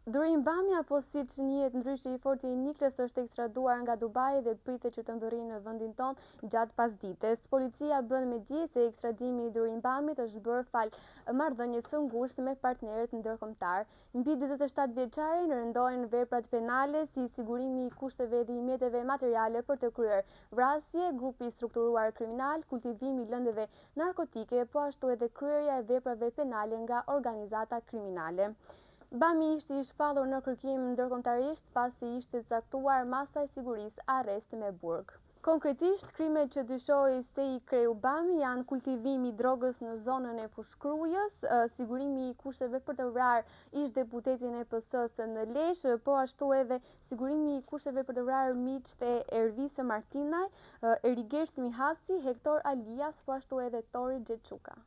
Durim Bami, apo siç njihet ndryshe i forti i Nikles, është ekstraduar nga Dubai dhe pritet që të mbërrijë në vendin tonë gjatë pasdites. Policia bën me dije se ekstradimi i Durim Bamit është bërë fal marrëdhënies së ngushtë me partnerët ndërkombëtar. Mbi 47 vjeçarin rëndohen veprat penale si sigurimi i kushteve dhe i mjeteve materiale për të kryer vrasje, grupi strukturuar kriminal, kultivimi i lëndëve narkotike, po ashtu edhe kryerja e veprave penale nga organizata kriminale. Bami ishte i shpallur në kërkim ndërkombëtarisht pasi ishte caktuar masa e sigurisë arrest me burg. Konkretisht, krimet që dyshohej se i kreu Bami janë kultivimi i drogës në zonën e Fushkrujës, sigurimi i kushteve për të vrarë ish-deputetin e PS-së në Lezhë, po ashtu edhe sigurimi i kushteve për të vrarë miqtë e Ervisë Martinaj, Erigers Mihasi, Hektor Alias, po ashtu edhe Tori Xheçuka.